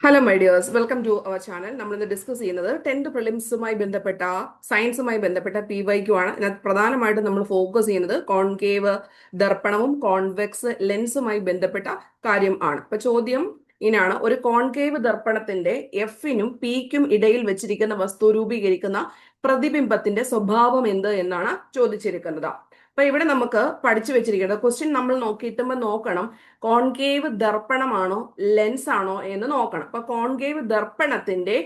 Hello my dears, welcome to our channel. നമ്മൾ ഇന്ന് discuss ചെയ്യുന്നത് 10th പ്രിലിംസുമായി ബന്ധപ്പെട്ട സയൻസുമായി ബന്ധപ്പെട്ട PYQ ആണ്. ഇതിനകത്ത് പ്രധാനമായിട്ടും നമ്മൾ ഫോക്കസ് ചെയ്യുന്നത് കോൺകേവ് ദർപ്പണവും കോൺവെക്സ് ലെൻസുമായി ബന്ധപ്പെട്ട കാര്യം ആണ്. അപ്പൊ ചോദ്യം ഇനാണ്: ഒരു കോൺകേവ് ദർപ്പണത്തിന്റെ എഫിനും പിക്കും ഇടയിൽ വെച്ചിരിക്കുന്ന വസ്തു രൂപീകരിക്കുന്ന പ്രതിബിംബത്തിന്റെ സ്വഭാവം എന്ത് എന്നാണ് ചോദിച്ചിരിക്കുന്നത്. അപ്പൊ ഇവിടെ നമുക്ക് പഠിച്ചു വെച്ചിരിക്കുന്നത് ക്വസ്റ്റ്യൻ നമ്മൾ നോക്കിയിട്ടുമ്പോൾ നോക്കണം, കോൺകേവ് ദർപ്പണമാണോ ലെൻസ് ആണോ എന്ന് നോക്കണം. അപ്പൊ കോൺകേവ് ദർപ്പണത്തിന്റെ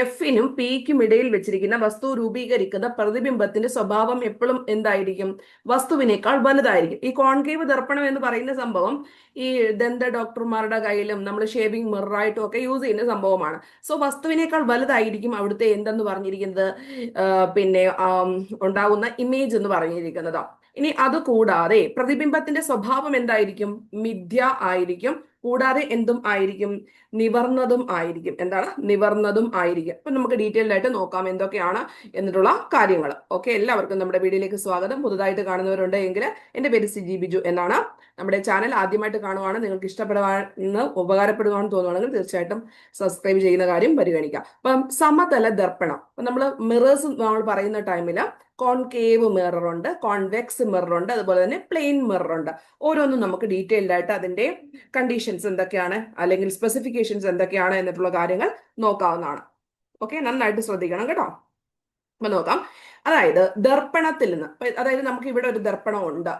എഫിനും പിക്കും ഇടയിൽ വെച്ചിരിക്കുന്ന വസ്തു രൂപീകരിക്കുന്ന പ്രതിബിംബത്തിന്റെ സ്വഭാവം എപ്പോഴും എന്തായിരിക്കും? വസ്തുവിനേക്കാൾ വലുതായിരിക്കും. ഈ കോൺകേവ് ദർപ്പണം എന്ന് പറയുന്ന സംഭവം ഈ ദന്ത ഡോക്ടർമാരുടെ കയ്യിലും നമ്മൾ ഷേവിംഗ് മിററായിട്ടും ഒക്കെ യൂസ് ചെയ്യുന്ന സംഭവമാണ്. സോ വസ്തുവിനേക്കാൾ വലുതായിരിക്കും അവിടുത്തെ എന്തെന്ന് പറഞ്ഞിരിക്കുന്നത്, പിന്നെ ഉണ്ടാകുന്ന ഇമേജ് എന്ന് പറഞ്ഞിരിക്കുന്നത്. ഇനി അത് കൂടാതെ പ്രതിബിംബത്തിന്റെ സ്വഭാവം എന്തായിരിക്കും? മിഥ്യ ആയിരിക്കും. കൂടാതെ എന്തും ആയിരിക്കും? നിവർന്നതും ആയിരിക്കും. എന്താണ്? നിവർന്നതും ആയിരിക്കും. അപ്പൊ നമുക്ക് ഡീറ്റെയിൽഡ് ആയിട്ട് നോക്കാം എന്തൊക്കെയാണ് എന്നിട്ടുള്ള കാര്യങ്ങൾ. ഓക്കെ, എല്ലാവർക്കും നമ്മുടെ വീഡിയോയിലേക്ക് സ്വാഗതം. പുതുതായിട്ട് കാണുന്നവരുണ്ട് എങ്കിൽ എൻ്റെ പേര് സിജി ബിജു എന്നാണ്. നമ്മുടെ ചാനൽ ആദ്യമായിട്ട് കാണുവാണ്, നിങ്ങൾക്ക് ഇഷ്ടപ്പെടുവാന്ന് ഉപകാരപ്പെടുവാന്ന് തോന്നുവാണെങ്കിൽ തീർച്ചയായിട്ടും സബ്സ്ക്രൈബ് ചെയ്യുന്ന കാര്യം പരിഗണിക്കാം. അപ്പം സമതല ദർപ്പണം, അപ്പൊ നമ്മൾ മിറേഴ്സ് നമ്മൾ പറയുന്ന ടൈമിൽ കോൺകേവ് മിറർ ഉണ്ട്, കോൺവെക്സ് മിറർ ഉണ്ട്, അതുപോലെ തന്നെ പ്ലെയിൻ മിറർ ഉണ്ട്. ഓരോന്നും നമുക്ക് ഡീറ്റെയിൽഡ് ആയിട്ട് അതിന്റെ കണ്ടീഷൻസ് എന്തൊക്കെയാണ് അല്ലെങ്കിൽ സ്പെസിഫിക്കേഷൻസ് എന്തൊക്കെയാണ് എന്നിട്ടുള്ള കാര്യങ്ങൾ നോക്കാവുന്നതാണ്. ഓക്കെ, നന്നായിട്ട് ശ്രദ്ധിക്കണം കേട്ടോ. അപ്പൊ നോക്കാം. അതായത് ദർപ്പണത്തിൽ നിന്ന്, അതായത് നമുക്ക് ഇവിടെ ഒരു ദർപ്പണം ഉണ്ട്,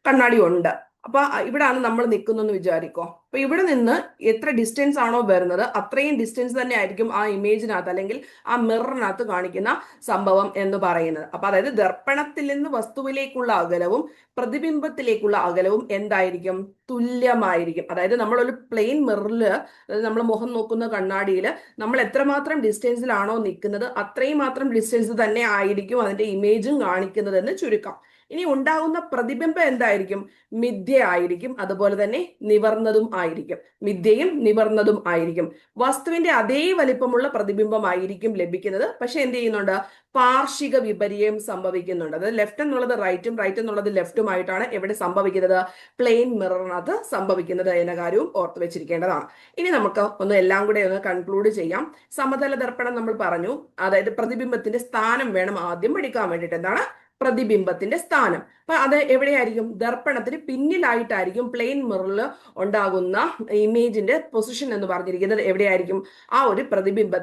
കണ്ണാടി ഉണ്ട്. അപ്പൊ ഇവിടാണ് നമ്മൾ നിൽക്കുന്നതെന്ന് വിചാരിക്കോ. അപ്പൊ ഇവിടെ നിന്ന് എത്ര ഡിസ്റ്റൻസ് ആണോ വരുന്നത് അത്രയും ഡിസ്റ്റൻസ് തന്നെ ആയിരിക്കും ആ ഇമേജിനകത്ത് അല്ലെങ്കിൽ ആ മിററിനകത്ത് കാണിക്കുന്ന സംഭവം എന്ന് പറയുന്നത്. അപ്പൊ അതായത് ദർപ്പണത്തിൽ നിന്ന് വസ്തുവിലേക്കുള്ള അകലവും പ്രതിബിംബത്തിലേക്കുള്ള അകലവും എന്തായിരിക്കും? തുല്യമായിരിക്കും. അതായത് നമ്മളൊരു പ്ലെയിൻ മിററിൽ, അതായത് നമ്മൾ മുഖം നോക്കുന്ന കണ്ണാടിയിൽ നമ്മൾ എത്രമാത്രം ഡിസ്റ്റൻസിലാണോ നിൽക്കുന്നത് അത്രയും മാത്രം ഡിസ്റ്റൻസ് തന്നെ ആയിരിക്കും അതിന്റെ ഇമേജും കാണിക്കുന്നത് എന്ന് ചുരുക്കം. ഇനി ഉണ്ടാകുന്ന പ്രതിബിംബം എന്തായിരിക്കും? മിഥ്യ ആയിരിക്കും, അതുപോലെ തന്നെ നിവർന്നതും ആയിരിക്കും. മിഥ്യയും നിവർന്നതും ആയിരിക്കും. വസ്തുവിന്റെ അതേ വലിപ്പമുള്ള പ്രതിബിംബമായിരിക്കും ലഭിക്കുന്നത്. പക്ഷെ എന്ത് ചെയ്യുന്നുണ്ട്? പാർഷിക വിപര്യം സംഭവിക്കുന്നുണ്ട്. അതായത് ലെഫ്റ്റ് എന്നുള്ളത് റൈറ്റും റൈറ്റ് എന്നുള്ളത് ലെഫ്റ്റുമായിട്ടാണ് എവിടെ സംഭവിക്കുന്നത്? പ്ലെയിൻ മിററിനകത്ത് സംഭവിക്കുന്നത് എന്ന കാര്യവും ഓർത്ത് വെച്ചിരിക്കേണ്ടതാണ്. ഇനി നമുക്ക് ഒന്ന് എല്ലാം കൂടെ ഒന്ന് കൺക്ലൂഡ് ചെയ്യാം. സമതല ദർപ്പണം നമ്മൾ പറഞ്ഞു, അതായത് പ്രതിബിംബത്തിന്റെ സ്ഥാനം വേണം ആദ്യം പഠിക്കാൻ വേണ്ടിയിട്ട്. എന്താണ് പ്രതിബിംബത്തിന്റെ സ്ഥാനം? അപ്പൊ അത് എവിടെയായിരിക്കും? ദർപ്പണത്തിന് പിന്നിലായിട്ടായിരിക്കും പ്ലെയിൻ മിററിൽ ഉണ്ടാകുന്ന ഇമേജിന്റെ പൊസിഷൻ എന്ന് പറഞ്ഞിരിക്കുന്നത്. എവിടെയായിരിക്കും? ആ ഒരു പ്രതിബിംബ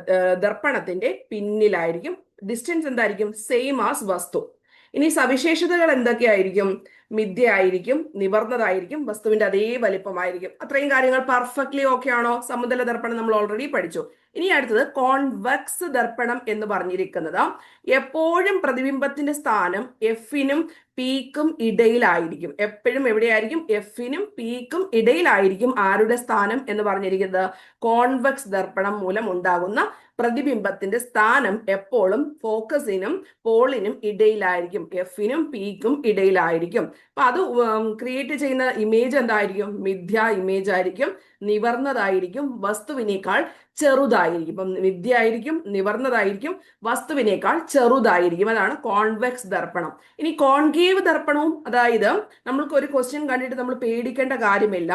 ദർപ്പണത്തിന്റെ പിന്നിലായിരിക്കും. ഡിസ്റ്റൻസ് എന്തായിരിക്കും? സെയിം ആസ് വസ്തു. ഇനി സവിശേഷതകൾ എന്തൊക്കെയായിരിക്കും? മിഥ്യ ആയിരിക്കും, നിവർന്നതായിരിക്കും, വസ്തുവിന്റെ അതേ വലിപ്പമായിരിക്കും. അത്രയും കാര്യങ്ങൾ പെർഫെക്റ്റ്ലി ഓക്കെ ആണോ? സമതല ദർപ്പണം നമ്മൾ ഓൾറെഡി പഠിച്ചു. ഇനി അടുത്തത് കോൺവെക്സ് ദർപ്പണം എന്ന് പറഞ്ഞിരിക്കുന്നത് എപ്പോഴും പ്രതിബിംബത്തിന്റെ സ്ഥാനം എഫിനും പീക്കും ഇടയിലായിരിക്കും. എപ്പോഴും എവിടെയായിരിക്കും? എഫിനും പീക്കും ഇടയിലായിരിക്കും ആരുടെ സ്ഥാനം എന്ന് പറഞ്ഞിരിക്കുന്നത്? കോൺവെക്സ് ദർപ്പണം മൂലം ഉണ്ടാകുന്ന പ്രതിബിംബത്തിന്റെ സ്ഥാനം എപ്പോഴും ഫോക്കസിനും പോളിനും ഇടയിലായിരിക്കും, എഫിനും പീക്കും ഇടയിലായിരിക്കും. അപ്പൊ അത് ക്രിയേറ്റ് ചെയ്യുന്ന ഇമേജ് എന്തായിരിക്കും? മിഥ്യ ഇമേജ് ആയിരിക്കും, നിവർന്നതായിരിക്കും, വസ്തുവിനേക്കാൾ ചെറുതായിരിക്കും. ഇപ്പം മിഥ്യ ആയിരിക്കും, നിവർന്നതായിരിക്കും, വസ്തുവിനേക്കാൾ ചെറുതായിരിക്കും. അതാണ് കോൺവെക്സ് ദർപ്പണം. ഇനി കോൺകേവ് ദർപ്പണവും, അതായത് നമ്മൾക്ക് ഒരു ക്വസ്റ്റ്യൻ കണ്ടിട്ട് നമ്മൾ പേടിക്കേണ്ട കാര്യമില്ല.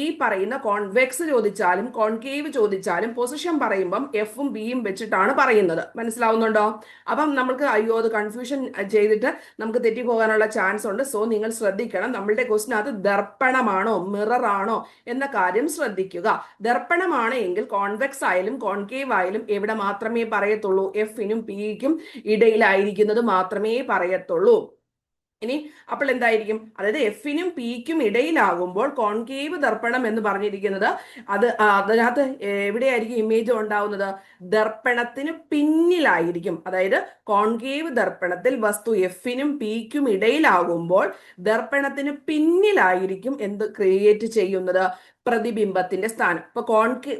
ഈ പറയുന്ന കോൺവെക്സ് ചോദിച്ചാലും കോൺകേവ് ചോദിച്ചാലും പൊസിഷൻ പറയുമ്പം എഫും ബിയും വെച്ചിട്ടാണ് പറയുന്നത്. മനസ്സിലാവുന്നുണ്ടോ? അപ്പം നമുക്ക് അയ്യോ അത് കൺഫ്യൂഷൻ ചെയ്തിട്ട് നമുക്ക് തെറ്റിപ്പോകാനുള്ള ചാൻസ് ഉണ്ട്. സോ നിങ്ങൾ ശ്രദ്ധിക്കണം, നമ്മളുടെ ക്വസ്റ്റിനകത്ത് ദർപ്പണമാണോ മിറർ ആണോ എന്ന കാര്യം ശ്രദ്ധിക്കുക. ദർപ്പണമാണ് എങ്കിൽ കോൺവെക്സ് ആയാലും കോൺകേവ് ആയാലും എവിടെ മാത്രമേ പറയത്തുള്ളൂ? എഫിനും പിക്കും ഇടയിലായിരിക്കുന്നത് മാത്രമേ പറയത്തുള്ളൂ. ഇനി അപ്പോൾ എന്തായിരിക്കും? അതായത് എഫിനും പിക്കും ഇടയിലാകുമ്പോൾ കോൺകേവ് ദർപ്പണം എന്ന് പറഞ്ഞിരിക്കുന്നത് അതിനകത്ത് എവിടെയായിരിക്കും ഇമേജ് ഉണ്ടാവുന്നത്? ദർപ്പണത്തിന് പിന്നിലായിരിക്കും. അതായത് കോൺകേവ് ദർപ്പണത്തിൽ വസ്തു എഫിനും പിക്കും ഇടയിലാകുമ്പോൾ ദർപ്പണത്തിന് പിന്നിലായിരിക്കും എന്ത് ക്രിയേറ്റ് ചെയ്യുന്നത്? പ്രതിബിംബത്തിന്റെ സ്ഥാനം. ഇപ്പൊ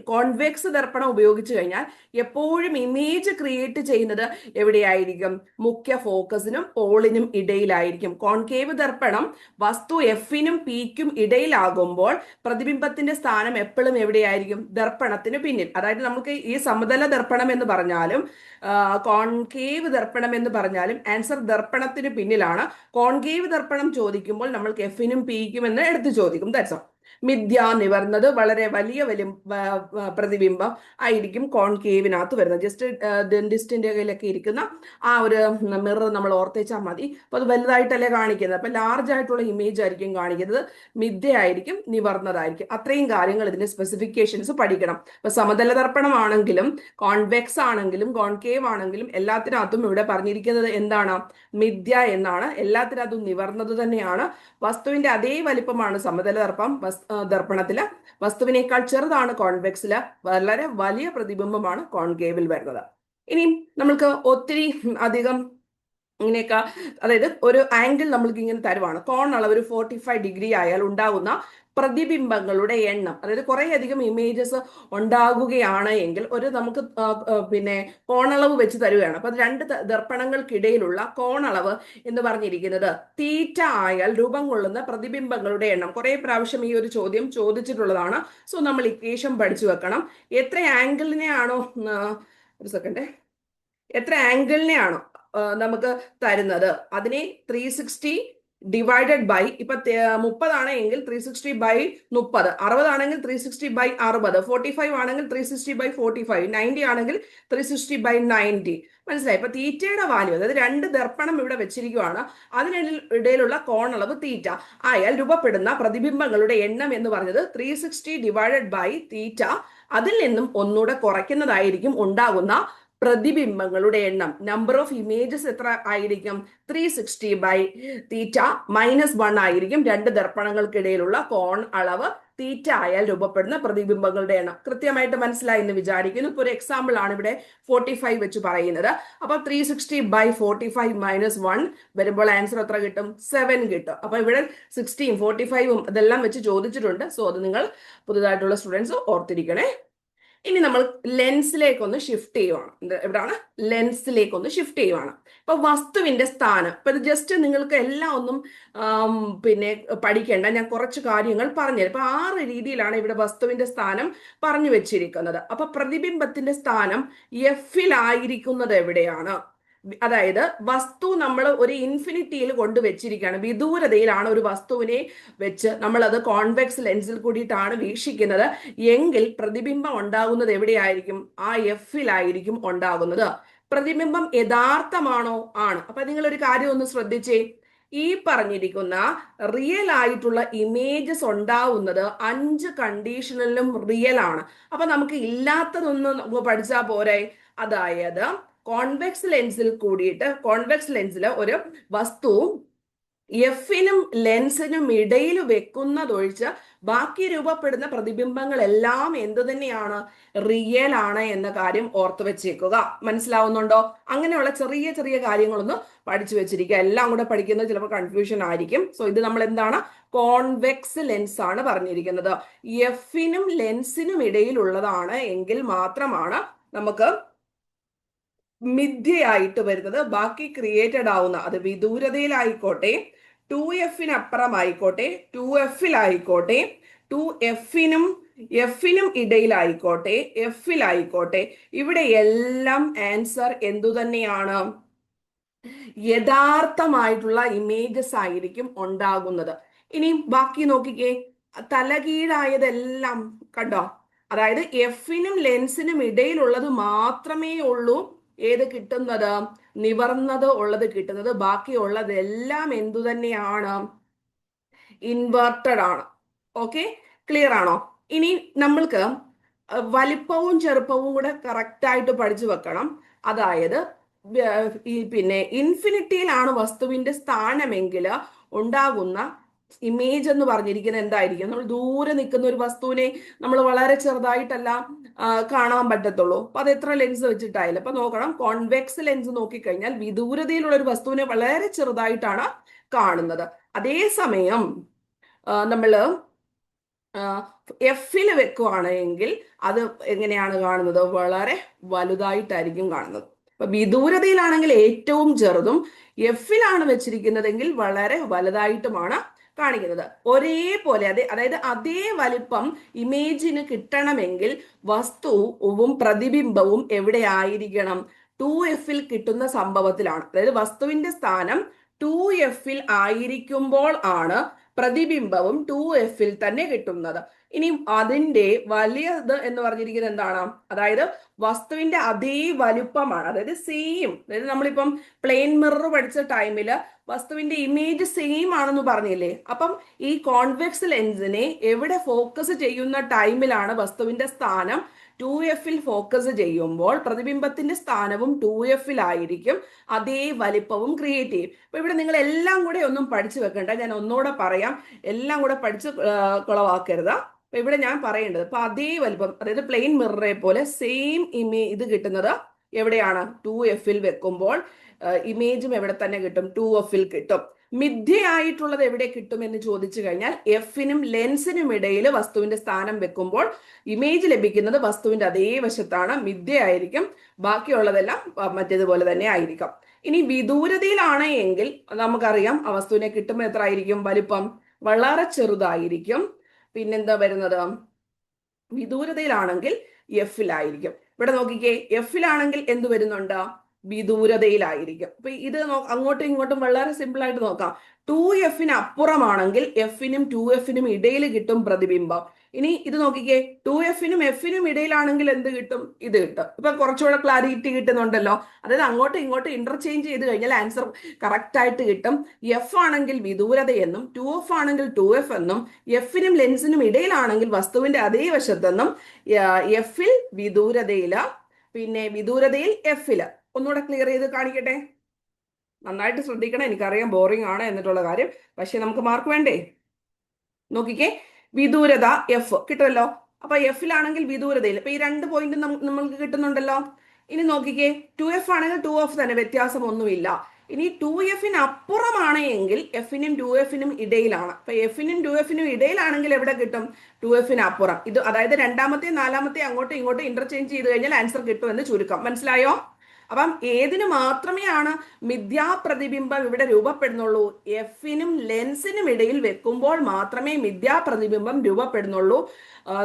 കോൺവെക്സ് ദർപ്പണം ഉപയോഗിച്ചു കഴിഞ്ഞാൽ എപ്പോഴും ഇമേജ് ക്രിയേറ്റ് ചെയ്യുന്നത് എവിടെയായിരിക്കും? മുഖ്യ ഫോക്കസിനും പോളിനും ഇടയിലായിരിക്കും. കോൺകേവ് ദർപ്പണം വസ്തു എഫിനും പിക്കും ഇടയിലാകുമ്പോൾ പ്രതിബിംബത്തിന്റെ സ്ഥാനം എപ്പോഴും എവിടെയായിരിക്കും? ദർപ്പണത്തിന് പിന്നിൽ. അതായത് നമുക്ക് ഈ സമതല ദർപ്പണം എന്ന് പറഞ്ഞാലും കോൺകേവ് ദർപ്പണം എന്ന് പറഞ്ഞാലും ആൻസർ ദർപ്പണത്തിന് പിന്നിലാണ്. കോൺകേവ് ദർപ്പണം ചോദിക്കുമ്പോൾ നമ്മൾക്ക് എഫിനും പിക്കും എന്ന് എടുത്തു ചോദിക്കും. That's all. മിഥ്യ നിവർന്നത് വളരെ വലിയ പ്രതിബിംബം ആയിരിക്കും കോൺകേവിനകത്ത് വരുന്നത്. ജസ്റ്റ് ഡെന്റിസ്റ്റിന്റെ കയ്യിലൊക്കെ ഇരിക്കുന്ന ആ ഒരു മിറർ നമ്മൾ ഓർത്തേച്ചാൽ മതി. അപ്പൊ അത് വലുതായിട്ടല്ലേ കാണിക്കുന്നത്. അപ്പൊ ലാർജ് ആയിട്ടുള്ള ഇമേജ് ആയിരിക്കും കാണിക്കുന്നത്. മിഥ്യ ആയിരിക്കും, നിവർന്നതായിരിക്കും. അത്രയും കാര്യങ്ങൾ ഇതിന്റെ സ്പെസിഫിക്കേഷൻസ് പഠിക്കണം. ഇപ്പൊ സമതല ദർപ്പണമാണെങ്കിലും കോൺവെക്സ് ആണെങ്കിലും കോൺകേവ് ആണെങ്കിലും എല്ലാത്തിനകത്തും ഇവിടെ പറഞ്ഞിരിക്കുന്നത് എന്താണ്? മിഥ്യ എന്നാണ്. എല്ലാത്തിനകത്തും നിവർന്നത് തന്നെയാണ്. വസ്തുവിന്റെ അതേ വലിപ്പമാണ് സമതല ദർപ്പണത്തില്. വസ്തുവിനേക്കാൾ ചെറുതാണ് കോൺവെക്സില്. വളരെ വലിയ പ്രതിബിംബമാണ് കോൺകേവിൽ വരുന്നത്. ഇനി നമ്മൾക്ക് ഒത്തിരി അധികം ഇങ്ങനെയൊക്കെ, അതായത് ഒരു ആംഗിൾ നമ്മൾക്ക് ഇങ്ങനെ തരുവാണ്. കോൺ അളവ് ഒരു 45 ഡിഗ്രി ആയാൽ ഉണ്ടാകുന്ന പ്രതിബിംബങ്ങളുടെ എണ്ണം, അതായത് കുറെ അധികം ഇമേജസ് ഉണ്ടാകുകയാണ് എങ്കിൽ നമുക്ക് പിന്നെ കോണളവ് വെച്ച് തരുകയാണ്. അപ്പൊ രണ്ട് ദർപ്പണങ്ങൾക്കിടയിലുള്ള കോണളവ് എന്ന് പറഞ്ഞിരിക്കുന്നത് തീറ്റ ആയാൽ രൂപം കൊള്ളുന്ന പ്രതിബിംബങ്ങളുടെ എണ്ണം. കുറെ പ്രാവശ്യം ഈ ഒരു ചോദ്യം ചോദിച്ചിട്ടുള്ളതാണ്. സോ നമ്മൾ ഇക്വേഷൻ പഠിച്ചു വെക്കണം. എത്ര ആംഗിളിനെയാണോ ഒരു സെക്കൻഡ് എത്ര ആംഗിളിനെയാണോ നമുക്ക് തരുന്നത് അതിനെ 360 ഡിവൈഡഡ് ബൈ, ഇപ്പൊ 30 ആണെങ്കിൽ 360 ബൈ 30, 60 ആണെങ്കിൽ 360 ബൈ 60, 45 ആണെങ്കിൽ 360 ബൈ 45, 90 ആണെങ്കിൽ 360 ബൈ 90. മനസ്സിലായി? ഇപ്പൊ തീറ്റയുടെ വാല്യൂ, അതായത് രണ്ട് ദർപ്പണം ഇവിടെ വെച്ചിരിക്കുകയാണ്, അതിനിടയിലുള്ള കോണളവ് തീറ്റ ആയാൽ രൂപപ്പെടുന്ന പ്രതിബിംബങ്ങളുടെ എണ്ണം എന്ന് പറഞ്ഞത് 360 ഡിവൈഡഡ് ബൈ തീറ്റ. അതിൽ നിന്നും ഒന്നുകൂടെ കുറയ്ക്കുന്നതായിരിക്കും ഉണ്ടാകുന്ന പ്രതിബിംബങ്ങളുടെ എണ്ണം. നമ്പർ ഓഫ് ഇമേജസ് എത്ര ആയിരിക്കും? 360 ബൈ തീറ്റ -1 ആയിരിക്കും രണ്ട് ദർപ്പണങ്ങൾക്കിടയിലുള്ള കോൺ അളവ് തീറ്റ ആയാൽ രൂപപ്പെടുന്ന പ്രതിബിംബങ്ങളുടെ എണ്ണം. കൃത്യമായിട്ട് മനസ്സിലായി എന്ന് വിചാരിക്കുന്നു. ഇപ്പൊ ഒരു എക്സാമ്പിൾ ആണ് ഇവിടെ 45 വെച്ച് പറയുന്നത്. അപ്പൊ 360 ബൈ 45 -1 വരുമ്പോൾ ആൻസർ എത്ര കിട്ടും? 7 കിട്ടും. അപ്പൊ ഇവിടെ 60ഉം 45ഉം ഇതെല്ലാം വെച്ച് ചോദിച്ചിട്ടുണ്ട്. സോ അത് നിങ്ങൾ പുതുതായിട്ടുള്ള സ്റ്റുഡൻസ് ഓർത്തിരിക്കണേ. ഇനി നമ്മൾ ലെൻസിലേക്ക് ഒന്ന് ഷിഫ്റ്റ് ചെയ്യുവാണ്. എവിടാണ്? ലെൻസിലേക്ക് ഒന്ന് ഷിഫ്റ്റ് ചെയ്യുവാണ്. ഇപ്പൊ വസ്തുവിന്റെ സ്ഥാനം, ഇപ്പൊ ഇത് ജസ്റ്റ് നിങ്ങൾക്ക് എല്ലാം ഒന്നും പിന്നെ പഠിക്കേണ്ട, ഞാൻ കുറച്ച് കാര്യങ്ങൾ പറഞ്ഞുതരാം. ഇപ്പൊ 6 രീതിയിലാണ് ഇവിടെ വസ്തുവിന്റെ സ്ഥാനം പറഞ്ഞു വെച്ചിരിക്കുന്നത്. അപ്പൊ പ്രതിബിംബത്തിന്റെ സ്ഥാനം എഫിലായിരിക്കുന്നത് എവിടെയാണ്? അതായത് വസ്തു നമ്മൾ ഒരു ഇൻഫിനിറ്റിയിൽ കൊണ്ടുവച്ചിരിക്കുകയാണ്. വിദൂരതയിലാണ് ഒരു വസ്തുവിനെ വെച്ച് നമ്മൾ അത് കോൺവെക്സ് ലെൻസിൽ കൂടിയിട്ടാണ് വീക്ഷിക്കുന്നത് എങ്കിൽ പ്രതിബിംബം ഉണ്ടാകുന്നത് എവിടെയായിരിക്കും? ആ എഫിലായിരിക്കും ഉണ്ടാകുന്നത്. പ്രതിബിംബം യഥാർത്ഥമാണോ? ആണ്. അപ്പൊ നിങ്ങൾ ഒരു കാര്യം ഒന്ന് ശ്രദ്ധിച്ചേ. ഈ പറഞ്ഞിരിക്കുന്ന റിയൽ ആയിട്ടുള്ള ഇമേജസ് ഉണ്ടാവുന്നത് 5 കണ്ടീഷനിലും റിയൽ ആണ്. അപ്പൊ നമുക്ക് ഇല്ലാത്തതൊന്നും നമുക്ക് പഠിച്ചാൽ പോരെ. അതായത് കോൺവെക്സ് ലെൻസിൽ കൂടിയിട്ട്, കോൺവെക്സ് ലെൻസിൽ ഒരു വസ്തു എഫിനും ലെൻസിനും ഇടയിൽ വെക്കുന്നതൊഴിച്ച് ബാക്കി രൂപപ്പെടുന്ന പ്രതിബിംബങ്ങളെല്ലാം എന്തു തന്നെയാണ്? റിയൽ ആണ് എന്ന കാര്യം ഓർത്തു വെച്ചേക്കുക. മനസ്സിലാവുന്നുണ്ടോ? അങ്ങനെയുള്ള ചെറിയ ചെറിയ കാര്യങ്ങളൊന്ന് പഠിച്ചു വെച്ചിരിക്കുക. എല്ലാം കൂടെ പഠിക്കുന്നത് ചിലപ്പോൾ കൺഫ്യൂഷൻ ആയിരിക്കും. സോ ഇത് നമ്മൾ എന്താണ്? കോൺവെക്സ് ലെൻസ് ആണ് പറഞ്ഞിരിക്കുന്നത്. എഫിനും ലെൻസിനും ഇടയിലുള്ളതാണ് എങ്കിൽ മാത്രമാണ് നമുക്ക് മിഥ്യയായിട്ട് വരുന്നത്. ബാക്കി ക്രിയേറ്റഡ് ആവുന്ന, അത് വിദൂരതയിലായിക്കോട്ടെ, 2F ആയിക്കോട്ടെ, 2F ൽ 2F-നും ഇടയിലായിക്കോട്ടെ, F-ലായിക്കോട്ടെ, ഇവിടെ എല്ലാം ആൻസർ എന്തു തന്നെയാണ്? യഥാർത്ഥമായിട്ടുള്ള ഇമേജസ് ആയിരിക്കും ഉണ്ടാകുന്നത്. ഇനി ബാക്കി നോക്കിക്കേ, തലകീഴായതെല്ലാം കണ്ടോ? അതായത് എഫിനും ലെൻസിനും ഇടയിലുള്ളത് മാത്രമേ ഉള്ളൂ ഏത് കിട്ടുന്നത്? നിവർന്നത് ഉള്ളത് കിട്ടുന്നത്. ബാക്കിയുള്ളതെല്ലാം എന്തു തന്നെയാണ്? ഇൻവേർട്ടഡ് ആണ്. ഓക്കെ, ക്ലിയർ ആണോ? ഇനി നമ്മൾക്ക് വലിപ്പവും ചെറുപ്പവും കൂടെ കറക്റ്റ് ആയിട്ട് പഠിച്ചു വെക്കണം. അതായത് പിന്നെ ഇൻഫിനിറ്റിയിലാണ് വസ്തുവിന്റെ സ്ഥാനമെങ്കിൽ ഉണ്ടാകുന്ന ഇമേജ് എന്ന് പറഞ്ഞിരിക്കുന്നത് എന്തായിരിക്കും? നമ്മൾ ദൂരെ നിൽക്കുന്ന ഒരു വസ്തുവിനെ നമ്മൾ വളരെ ചെറുതായിട്ടല്ല കാണാൻ പറ്റത്തുള്ളൂ. അപ്പൊ അത് എത്ര ലെൻസ് വെച്ചിട്ടായാലും. അപ്പൊ നോക്കണം, കോൺവെക്സ് ലെൻസ് നോക്കിക്കഴിഞ്ഞാൽ വിദൂരതയിലുള്ള ഒരു വസ്തുവിനെ വളരെ ചെറുതായിട്ടാണ് കാണുന്നത്. അതേസമയം നമ്മള് F-ൽ വെക്കുവാണെങ്കിൽ അത് എങ്ങനെയാണ് കാണുന്നത്? വളരെ വലുതായിട്ടായിരിക്കും കാണുന്നത്. അപ്പൊ വിദൂരതയിലാണെങ്കിൽ ഏറ്റവും ചെറുതും, F-ലാണ് വെച്ചിരിക്കുന്നതെങ്കിൽ വളരെ വലുതായിട്ടുമാണ് കാണിക്കുന്നത്. ഒരേപോലെ അതായത് അതേ വലിപ്പം ഇമേജിന് കിട്ടണമെങ്കിൽ വസ്തുവും പ്രതിബിംബവും എവിടെ ആയിരിക്കണം? 2F-ൽ കിട്ടുന്ന സംഭവത്തിലാണ്. അതായത് വസ്തുവിന്റെ സ്ഥാനം 2F-ൽ ആയിരിക്കുമ്പോൾ ആണ് പ്രതിബിംബവും 2F തന്നെ കിട്ടുന്നത്. ഇനി അതിന്റെ വലിയത് എന്ന് പറഞ്ഞിരിക്കുന്നത് എന്താണ്? അതായത് വസ്തുവിന്റെ അതേ വലുപ്പമാണ്, അതായത് സെയിം. അതായത് നമ്മളിപ്പം പ്ലെയിൻ മിറർ പഠിച്ച ടൈമില് വസ്തുവിന്റെ ഇമേജ് സെയിം ആണെന്ന് പറഞ്ഞില്ലേ? അപ്പം ഈ കോൺവെക്സ് ലെൻസിനെ എവിടെ ഫോക്കസ് ചെയ്യുന്ന ടൈമിലാണ് വസ്തുവിന്റെ സ്ഥാനം 2F ഫോക്കസ് ചെയ്യുമ്പോൾ പ്രതിബിംബത്തിന്റെ സ്ഥാനവും 2F ആയിരിക്കും, അതേ വലിപ്പവും ക്രിയേറ്റ് ചെയ്യും. അപ്പൊ ഇവിടെ നിങ്ങൾ എല്ലാം കൂടെ ഒന്നും പഠിച്ചു വെക്കണ്ട, ഞാൻ ഒന്നുകൂടെ പറയാം, എല്ലാം കൂടെ പഠിച്ച് കുളവാക്കരുത്. അപ്പൊ ഇവിടെ ഞാൻ പറയേണ്ടത് ഇപ്പൊ അതേ വലിപ്പം, അതായത് പ്ലെയിൻ മിററെ പോലെ സെയിം ഇത് കിട്ടുന്നത് എവിടെയാണ്? 2F വെക്കുമ്പോൾ ഇമേജും എവിടെ തന്നെ കിട്ടും? 2F കിട്ടും. മിഥ്യയായിട്ടുള്ളത് എവിടെ കിട്ടും എന്ന് ചോദിച്ചു കഴിഞ്ഞാൽ എഫിനും ലെൻസിനും ഇടയിൽ വസ്തുവിന്റെ സ്ഥാനം വെക്കുമ്പോൾ ഇമേജ് ലഭിക്കുന്നത് വസ്തുവിന്റെ അതേ വശത്താണ്, മിഥ്യയായിരിക്കും. ബാക്കിയുള്ളതെല്ലാം മറ്റേതുപോലെ തന്നെ ആയിരിക്കും. ഇനി വിദൂരതയിലാണ് എങ്കിൽ നമുക്കറിയാം ആ വസ്തുവിനെ കിട്ടുമ്പോൾ എത്ര ആയിരിക്കും? വലിപ്പം വളരെ ചെറുതായിരിക്കും. പിന്നെന്താ വരുന്നത്? വിദൂരതയിലാണെങ്കിൽ എഫിലായിരിക്കും. ഇവിടെ നോക്കിക്കേ, എഫിലാണെങ്കിൽ എന്ത് വരുന്നുണ്ട്? വിദൂരതയിലായിരിക്കും. അപ്പൊ ഇത് അങ്ങോട്ടും ഇങ്ങോട്ടും വളരെ സിമ്പിൾ ആയിട്ട് നോക്കാം. 2F അപ്പുറമാണെങ്കിൽ എഫിനും 2F ഇടയിൽ കിട്ടും പ്രതിബിംബം. ഇനി ഇത് നോക്കിക്കേ, 2F F ഇടയിലാണെങ്കിൽ എന്ത് കിട്ടും? ഇത് കിട്ടും. ഇപ്പൊ കുറച്ചുകൂടെ ക്ലാരിറ്റി കിട്ടുന്നുണ്ടല്ലോ. അതായത് അങ്ങോട്ടും ഇങ്ങോട്ടും ഇന്റർചേഞ്ച് ചെയ്ത് കഴിഞ്ഞാൽ ആൻസർ കറക്റ്റ് ആയിട്ട് കിട്ടും. എഫ് ആണെങ്കിൽ വിദൂരതയെന്നും 2F ആണെങ്കിൽ 2F എന്നും, എഫിനും ലെൻസിനും ഇടയിലാണെങ്കിൽ വസ്തുവിന്റെ അതേ വശത്തെന്നും, എഫിൽ വിദൂരതയില്, പിന്നെ വിദൂരതയിൽ എഫില്. ഒന്നുകൂടെ ക്ലിയർ ചെയ്ത് കാണിക്കട്ടെ. നന്നായിട്ട് ശ്രദ്ധിക്കണം, എനിക്കറിയാം ബോറിംഗ് ആണ് എന്നിട്ടുള്ള കാര്യം, പക്ഷെ നമുക്ക് മാർക്ക് വേണ്ടേ? നോക്കിക്കേ, വിദൂരത എഫ് കിട്ടുമല്ലോ. അപ്പൊ എഫിലാണെങ്കിൽ വിദൂരതയിൽ, ഇപ്പൊ ഈ 2 പോയിന്റ് നമ്മൾക്ക് കിട്ടുന്നുണ്ടല്ലോ. ഇനി നോക്കിക്കേ, 2F ആണെങ്കിൽ 2F തന്നെ, വ്യത്യാസം ഒന്നുമില്ല. ഇനി 2F അപ്പുറമാണ് എങ്കിൽ എഫിനും 2F ഇടയിലാണ്. അപ്പൊ എഫിനും 2F ഇടയിലാണെങ്കിൽ എവിടെ കിട്ടും? 2F അപ്പുറം. ഇത് അതായത് രണ്ടാമത്തെ നാലാമത്തെ അങ്ങോട്ടും ഇങ്ങോട്ടും ഇന്റർചേഞ്ച് ചെയ്ത് കഴിഞ്ഞാൽ ആൻസർ കിട്ടുമെന്ന് ചുരുക്കം. മനസ്സിലായോ? അപ്പം ഏതിനു മാത്രമെയാണ് മിഥ്യാപ്രതിബിംബം ഇവിടെ രൂപപ്പെടുന്നുള്ളൂ? എഫിനും ലെൻസിനും ഇടയിൽ വെക്കുമ്പോൾ മാത്രമേ മിഥ്യാപ്രതിബിംബം രൂപപ്പെടുന്നുള്ളൂ.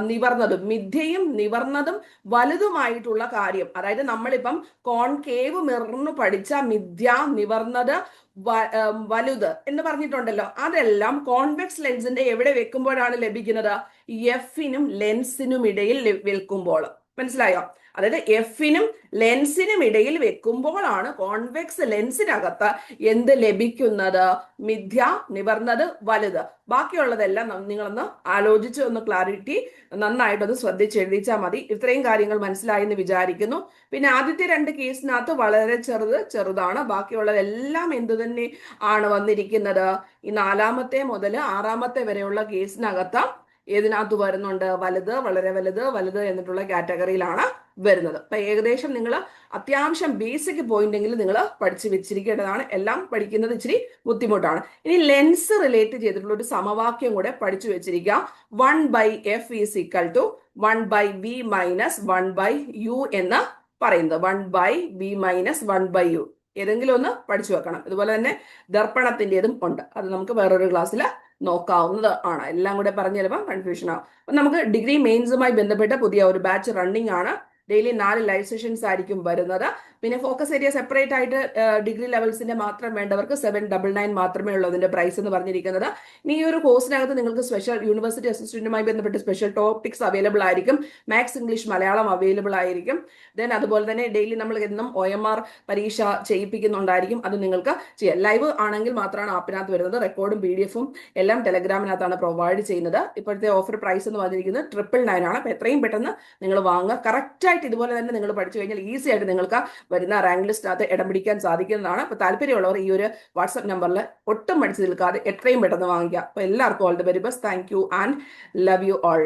നിവർന്നതും, മിഥ്യയും നിവർന്നതും വലുതുമായിട്ടുള്ള കാര്യം, അതായത് നമ്മളിപ്പം കോൺകേവ് മിററിന് പഠിച്ച മിഥ്യ, നിവർന്നത്, വലുത് എന്ന് പറഞ്ഞിട്ടുണ്ടല്ലോ. അതെല്ലാം കോൺവെക്സ് ലെൻസിന്റെ എവിടെ വെക്കുമ്പോഴാണ് ലഭിക്കുന്നത്? എഫിനും ലെൻസിനും ഇടയിൽ വെക്കുമ്പോൾ. മനസ്സിലായോ? അതായത് എഫിനും ലെൻസിനും ഇടയിൽ വെക്കുമ്പോഴാണ് കോൺവെക്സ് ലെൻസിനകത്ത് എന്ത് ലഭിക്കുന്നത്? മിഥ്യ, നിവർന്നത്, വലുത്. ബാക്കിയുള്ളതെല്ലാം നിങ്ങളൊന്ന് ആലോചിച്ച് ഒന്ന് ക്ലാരിറ്റി നന്നായിട്ടൊന്ന് ശ്രദ്ധിച്ച് എഴുതിച്ചാൽ മതി. ഇത്രയും കാര്യങ്ങൾ മനസ്സിലായി എന്ന് വിചാരിക്കുന്നു. പിന്നെ ആദ്യത്തെ 2 കേസിനകത്ത് വളരെ ചെറുതാണ്. ബാക്കിയുള്ളതെല്ലാം എന്ത് തന്നെ ആണ് വന്നിരിക്കുന്നത്? ഈ 4ാമത്തെ മുതൽ 6ാമത്തെ വരെയുള്ള കേസിനകത്ത് ഏതിനകത്ത് വരുന്നുണ്ട്? വലുത്, വളരെ വലുത് എന്നിട്ടുള്ള കാറ്റഗറിയിലാണ് വരുന്നത്. അപ്പൊ ഏകദേശം നിങ്ങൾ അത്യാവശ്യം ബേസിക് പോയിന്റെങ്കിലും നിങ്ങൾ പഠിച്ചു വെച്ചിരിക്കേണ്ടതാണ്. എല്ലാം പഠിക്കുന്നത് ഇച്ചിരി ബുദ്ധിമുട്ടാണ്. ഇനി ലെൻസ് റിലേറ്റ് ചെയ്തിട്ടുള്ള ഒരു സമവാക്യം കൂടെ പഠിച്ചു വെച്ചിരിക്കുക. 1/f = 1/v - 1/u എന്ന് പറയുന്നത്. 1/v - 1/u ഏതെങ്കിലും ഒന്ന് പഠിച്ചു വെക്കണം. ഇതുപോലെ തന്നെ ദർപ്പണത്തിൻ്റെതും ഉണ്ട്, അത് നമുക്ക് വേറൊരു ക്ലാസ്സിൽ നോക്കാവുന്നത് ആണ്. എല്ലാം കൂടെ പറഞ്ഞു തരുമ്പോൾ കൺഫ്യൂഷൻ ആവും. അപ്പം നമുക്ക് ഡിഗ്രി മെയിൻസുമായി ബന്ധപ്പെട്ട പുതിയ ഒരു ബാച്ച് റണ്ണിങ് ആണ്. ഡെയിലി 4 ലൈവ് സെഷൻസ് ആയിരിക്കും വരുന്നത്. പിന്നെ ഫോക്കസ് ഏരിയ സെപ്പറേറ്റ് ആയിട്ട് ഡിഗ്രി ലെവൽസിന്റെ മാത്രം വേണ്ടവർക്ക് 799 മാത്രമേ ഉള്ളൂ അതിന്റെ പ്രൈസ് എന്ന് പറഞ്ഞിരിക്കുന്നത്. ഇനി ഈ ഒരു കോഴ്സിനകത്ത് നിങ്ങൾക്ക് സ്പെഷ്യൽ യൂണിവേഴ്സിറ്റി അസിസ്റ്റന്റുമായി ബന്ധപ്പെട്ട് സ്പെഷ്യൽ ടോപ്പിക്സ് അവൈലബിൾ ആയിരിക്കും. മാത്സ്, ഇംഗ്ലീഷ്, മലയാളം അവൈലബിൾ ആയിരിക്കും. ദെൻ അതുപോലെ തന്നെ ഡെയിലി നമ്മൾ എന്നും OMR പരീക്ഷ ചെയ്യിപ്പിക്കുന്നുണ്ടായിരിക്കും. അത് നിങ്ങൾക്ക് ചെയ്യാം. ലൈവ് ആണെങ്കിൽ മാത്രമാണ് ആപ്പിനകത്ത് വരുന്നത്. റെക്കോർഡും PDF എല്ലാം ടെലഗ്രാമിനകത്താണ് പ്രൊവൈഡ് ചെയ്യുന്നത്. ഇപ്പോഴത്തെ ഓഫർ പ്രൈസ് എന്ന് പറഞ്ഞിരിക്കുന്നത് 999 ആണ്. അപ്പൊ എത്രയും പെട്ടെന്ന് നിങ്ങൾ വാങ്ങുക. കറക്റ്റായിട്ട് ഇതുപോലെ തന്നെ നിങ്ങൾ പഠിച്ചു കഴിഞ്ഞാൽ ഈസി ആയിട്ട് നിങ്ങൾക്ക് വരുന്ന റാങ്ക് ലിസ്റ്റിനകത്ത് ഇടം പിടിക്കാൻ സാധിക്കുന്നതാണ്. അപ്പൊ താല്പര്യമുള്ളവർ ഈ ഒരു വാട്സ്ആപ്പ് നമ്പറിൽ ഒട്ടും പഠിച്ചു നിൽക്കാതെ എത്രയും പെട്ടെന്ന് വാങ്ങിക്കുക. അപ്പൊ എല്ലാവർക്കും all the very best. Thank you and love you all.